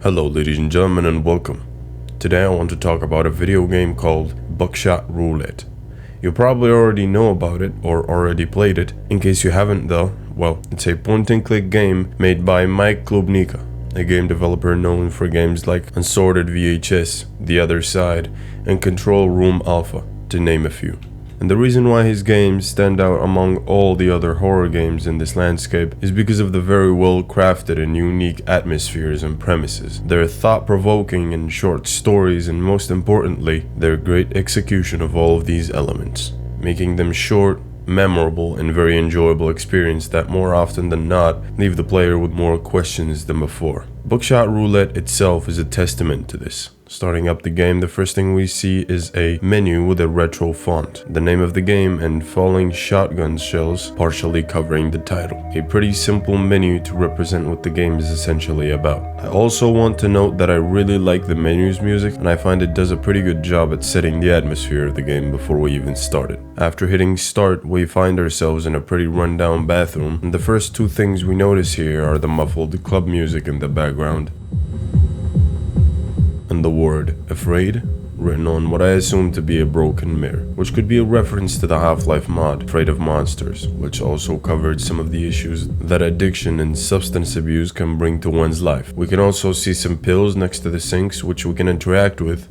Hello ladies and gentlemen and welcome. Today I want to talk about a video game called Buckshot Roulette. You probably already know about it or already played it. In case you haven't though, well, it's a point-and-click game made by Mike Klubnica, a game developer known for games like Unsorted VHS, The Other Side, and Control Room Alpha, to name a few. And the reason why his games stand out among all the other horror games in this landscape is because of the very well crafted and unique atmospheres and premises, their thought-provoking and short stories, and most importantly, their great execution of all of these elements, making them short, memorable, and very enjoyable experience that more often than not leave the player with more questions than before. Buckshot Roulette itself is a testament to this. Starting up the game, the first thing we see is a menu with a retro font, the name of the game, and falling shotgun shells partially covering the title. A pretty simple menu to represent what the game is essentially about. I also want to note that I really like the menu's music, and I find it does a pretty good job at setting the atmosphere of the game before we even start it. After hitting start, we find ourselves in a pretty rundown bathroom, and the first two things we notice here are the muffled club music in the background and the word "afraid" written on what I assume to be a broken mirror, which could be a reference to the Half-Life mod, Afraid of Monsters, which also covered some of the issues that addiction and substance abuse can bring to one's life. We can also see some pills next to the sinks, which we can interact with.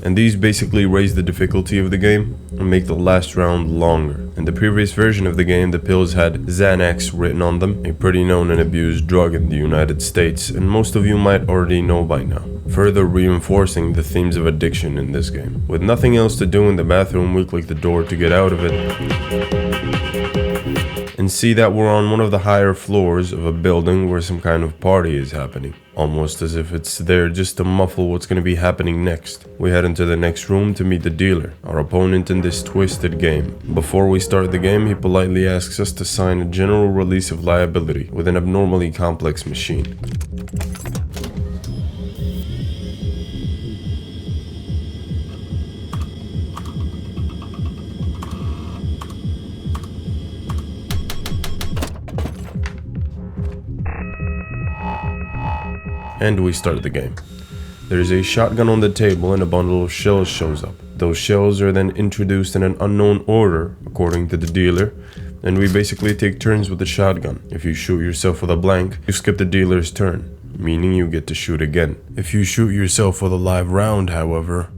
And these basically raise the difficulty of the game and make the last round longer. In the previous version of the game, the pills had Xanax written on them, a pretty known and abused drug in the United States, and most of you might already know by now, further reinforcing the themes of addiction in this game. With nothing else to do in the bathroom, we click the door to get out of it and see that we're on one of the higher floors of a building where some kind of party is happening, almost as if it's there just to muffle what's going to be happening next. We head into the next room to meet the dealer, our opponent in this twisted game. Before we start the game, he politely asks us to sign a general release of liability with an abnormally complex machine. And we start the game. There is a shotgun on the table and a bundle of shells shows up. Those shells are then introduced in an unknown order, according to the dealer, and we basically take turns with the shotgun. If you shoot yourself with a blank, you skip the dealer's turn, meaning you get to shoot again. If you shoot yourself with a live round, however,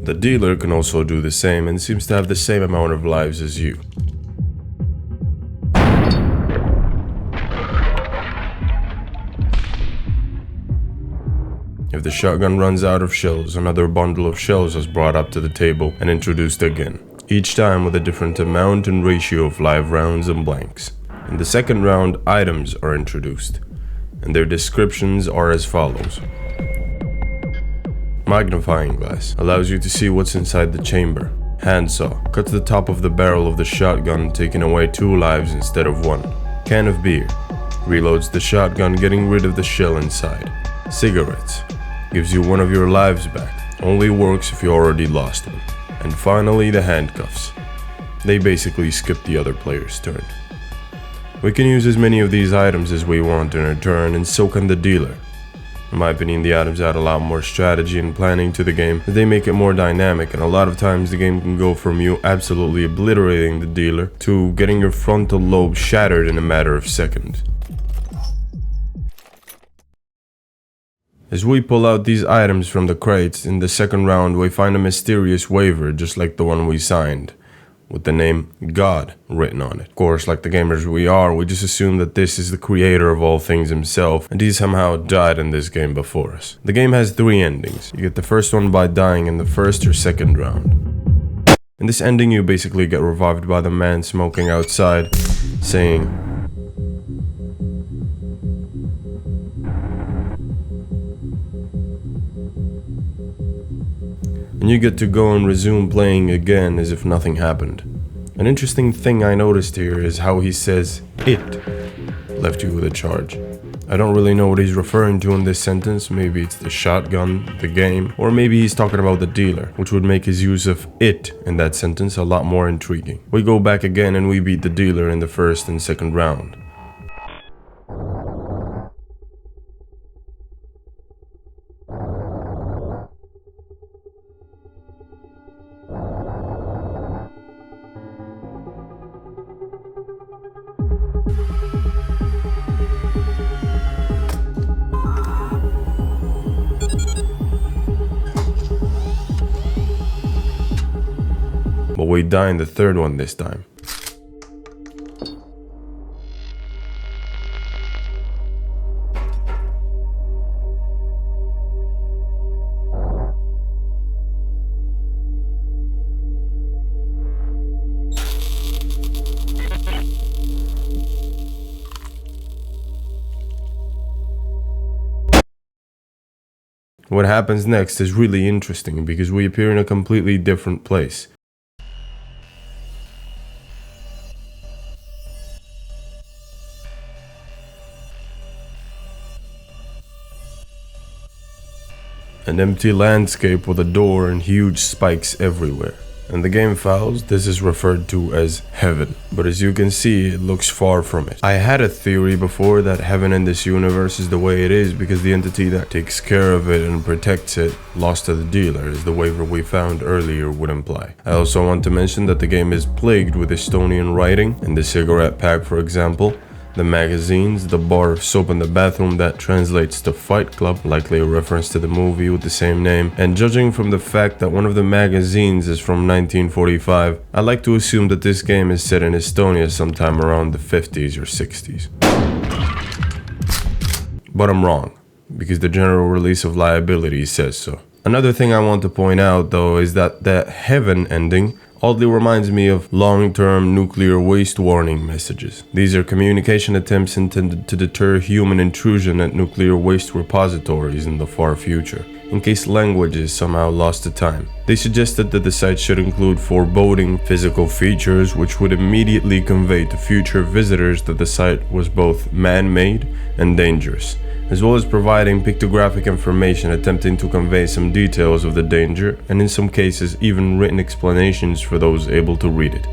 the dealer can also do the same and seems to have the same amount of lives as you. If the shotgun runs out of shells, another bundle of shells is brought up to the table and introduced again, each time with a different amount and ratio of live rounds and blanks. In the second round, items are introduced, and their descriptions are as follows. Magnifying glass allows you to see what's inside the chamber. Handsaw cuts the top of the barrel of the shotgun, taking away 2 lives instead of 1. Can of beer reloads the shotgun, getting rid of the shell inside. Cigarettes gives you 1 of your lives back, only works if you already lost one. And finally, the handcuffs. They basically skip the other player's turn. We can use as many of these items as we want in our turn, and so can the dealer. In my opinion, the items add a lot more strategy and planning to the game. They make it more dynamic, and a lot of times the game can go from you absolutely obliterating the dealer to getting your frontal lobe shattered in a matter of seconds. As we pull out these items from the crates, in the second round we find a mysterious waiver just like the one we signed, with the name God written on it. Of course, like the gamers we are, we just assume that this is the creator of all things himself, and he somehow died in this game before us. The game has 3 endings. You get the first one by dying in the first or second round. In this ending, you basically get revived by the man smoking outside, saying, and you get to go and resume playing again as if nothing happened. An interesting thing I noticed here is how he says "it" left you with a charge. I don't really know what he's referring to in this sentence. Maybe it's the shotgun, the game, or maybe he's talking about the dealer, which would make his use of it in that sentence a lot more intriguing. We go back again and we beat the dealer in the first and second round. But we die in the third one this time. What happens next is really interesting because we appear in a completely different place. An empty landscape with a door and huge spikes everywhere. In the game files, this is referred to as heaven, but as you can see, it looks far from it. I had a theory before that heaven in this universe is the way it is because the entity that takes care of it and protects it, lost to the dealer, as the waiver we found earlier would imply. I also want to mention that the game is plagued with Estonian writing, in the cigarette pack for example, the magazines, the bar of soap in the bathroom that translates to Fight Club, likely a reference to the movie with the same name, and judging from the fact that one of the magazines is from 1945, I like to assume that this game is set in Estonia sometime around the 50s or 60s. But I'm wrong, because the general release of liability says so. Another thing I want to point out though is that the heaven ending oddly reminds me of long-term nuclear waste warning messages. These are communication attempts intended to deter human intrusion at nuclear waste repositories in the far future, in case language is somehow lost to time. They suggested that the site should include foreboding physical features which would immediately convey to future visitors that the site was both man-made and dangerous, as well as providing pictographic information attempting to convey some details of the danger, and in some cases even written explanations for those able to read it.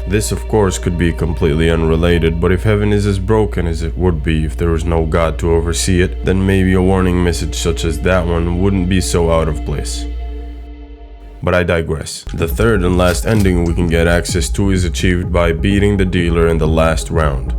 This of course could be completely unrelated, but if heaven is as broken as it would be if there was no God to oversee it, then maybe a warning message such as that one wouldn't be so out of place. But I digress. The third and last ending we can get access to is achieved by beating the dealer in the last round.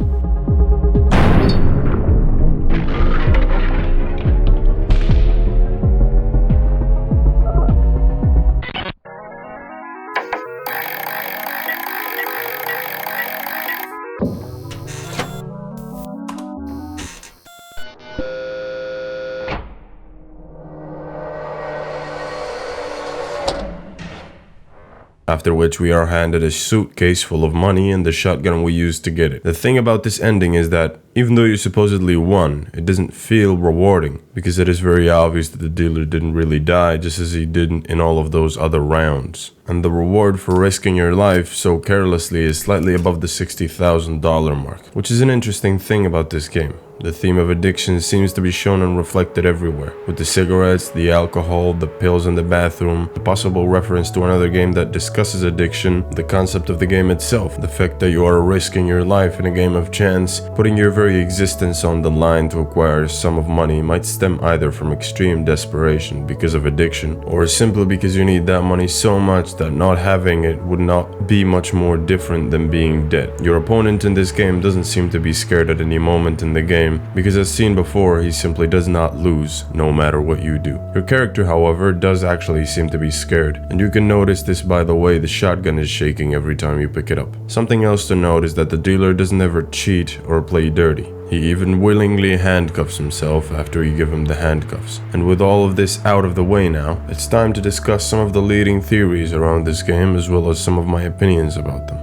After which we are handed a suitcase full of money and the shotgun we used to get it. The thing about this ending is that even though you supposedly won, it doesn't feel rewarding because it is very obvious that the dealer didn't really die just as he didn't in all of those other rounds. And the reward for risking your life so carelessly is slightly above the $60,000 mark, which is an interesting thing about this game. The theme of addiction seems to be shown and reflected everywhere, with the cigarettes, the alcohol, the pills in the bathroom, the possible reference to another game that discusses addiction, the concept of the game itself, the fact that you are risking your life in a game of chance, putting your very existence on the line to acquire a sum of money might stem either from extreme desperation because of addiction, or simply because you need that money so much that not having it would not be much more different than being dead. Your opponent in this game doesn't seem to be scared at any moment in the game, because as seen before, he simply does not lose, no matter what you do. Your character, however, does actually seem to be scared, and you can notice this by the way the shotgun is shaking every time you pick it up. Something else to note is that the dealer doesn't ever cheat or play dirty. He even willingly handcuffs himself after you give him the handcuffs. And with all of this out of the way now, it's time to discuss some of the leading theories around this game as well as some of my opinions about them.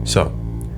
So,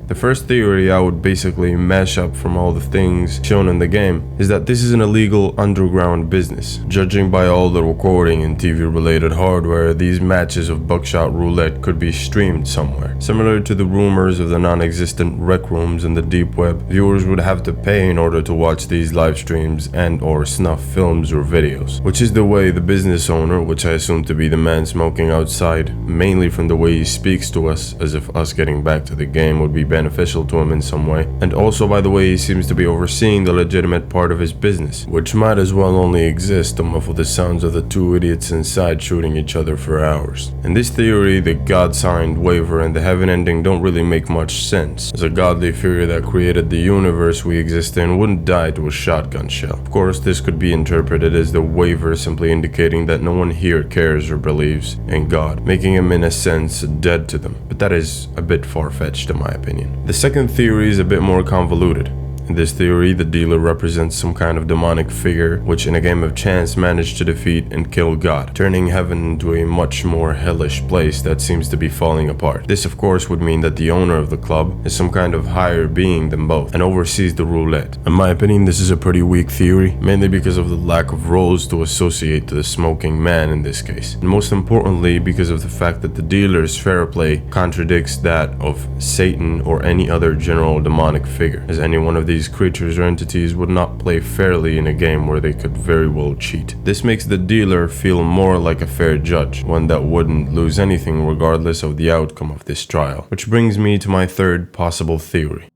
The first theory I would basically mash up from all the things shown in the game is that this is an illegal underground business. Judging by all the recording and TV related hardware, these matches of Buckshot Roulette could be streamed somewhere. Similar to the rumors of the non-existent rec rooms in the deep web, viewers would have to pay in order to watch these live streams and or snuff films or videos, which is the way the business owner, which I assume to be the man smoking outside, mainly from the way he speaks to us as if us getting back to the game would be beneficial to him in some way, and also by the way he seems to be overseeing the legitimate part of his business, which might as well only exist to muffle the sounds of the two idiots inside shooting each other for hours. In this theory, the God-signed waiver and the heaven ending don't really make much sense, as a godly figure that created the universe we exist in wouldn't die to a shotgun shell. Of course, this could be interpreted as the waiver simply indicating that no one here cares or believes in God, making him in a sense dead to them, but that is a bit far-fetched in my opinion. The second theory is a bit more convoluted. In this theory, the dealer represents some kind of demonic figure which in a game of chance managed to defeat and kill God, turning heaven into a much more hellish place that seems to be falling apart. This of course would mean that the owner of the club is some kind of higher being than both and oversees the roulette. In my opinion, this is a pretty weak theory, mainly because of the lack of roles to associate to the smoking man in this case, and most importantly because of the fact that the dealer's fair play contradicts that of Satan or any other general demonic figure, as any one of these creatures or entities would not play fairly in a game where they could very well cheat. This makes the dealer feel more like a fair judge, one that wouldn't lose anything regardless of the outcome of this trial. Which brings me to my third possible theory.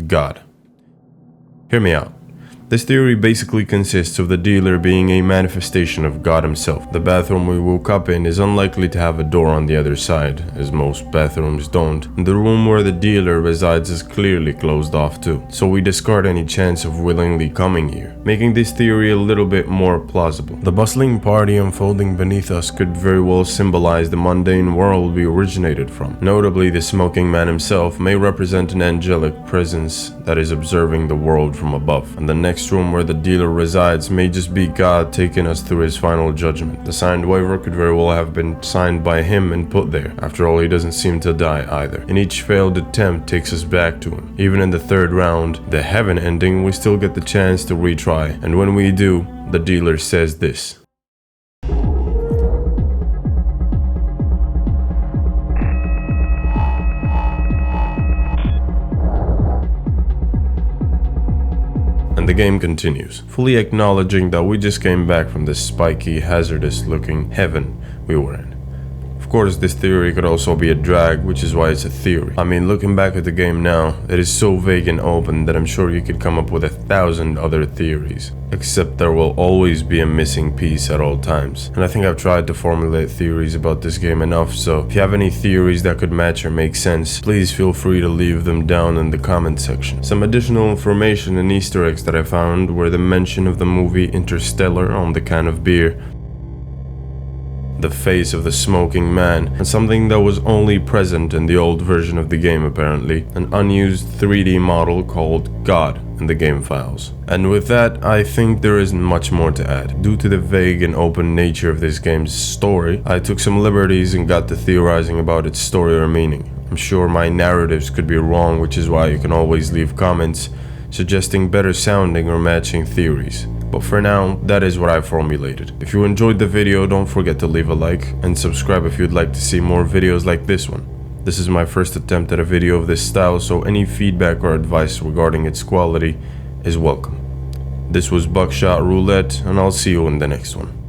God. Hear me out. This theory basically consists of the dealer being a manifestation of God himself. The bathroom we woke up in is unlikely to have a door on the other side, as most bathrooms don't, and the room where the dealer resides is clearly closed off too, so we discard any chance of willingly coming here, making this theory a little bit more plausible. The bustling party unfolding beneath us could very well symbolize the mundane world we originated from. Notably, the smoking man himself may represent an angelic presence that is observing the world from above, and the next room where the dealer resides may just be God taking us through his final judgment. The signed waiver could very well have been signed by him and put there. After all, he doesn't seem to die either, and each failed attempt takes us back to him. Even in the third round, the heaven ending, we still get the chance to retry, and when we do, the dealer says this. And the game continues, fully acknowledging that we just came back from this spiky, hazardous looking heaven we were in. Of course, this theory could also be a drag, which is why it's a theory. I mean, looking back at the game now, it is so vague and open that I'm sure you could come up with 1,000 other theories. Except there will always be a missing piece at all times. And I think I've tried to formulate theories about this game enough, so if you have any theories that could match or make sense, please feel free to leave them down in the comment section. Some additional information and Easter eggs that I found were the mention of the movie Interstellar on the can of beer, the face of the smoking man, and something that was only present in the old version of the game apparently, an unused 3D model called God in the game files. And with that, I think there isn't much more to add. Due to the vague and open nature of this game's story, I took some liberties and got to theorizing about its story or meaning. I'm sure my narratives could be wrong, which is why you can always leave comments suggesting better sounding or matching theories. But for now, that is what I formulated. If you enjoyed the video, don't forget to leave a like and subscribe if you'd like to see more videos like this one. This is my first attempt at a video of this style, so any feedback or advice regarding its quality is welcome. This was Buckshot Roulette, and I'll see you in the next one.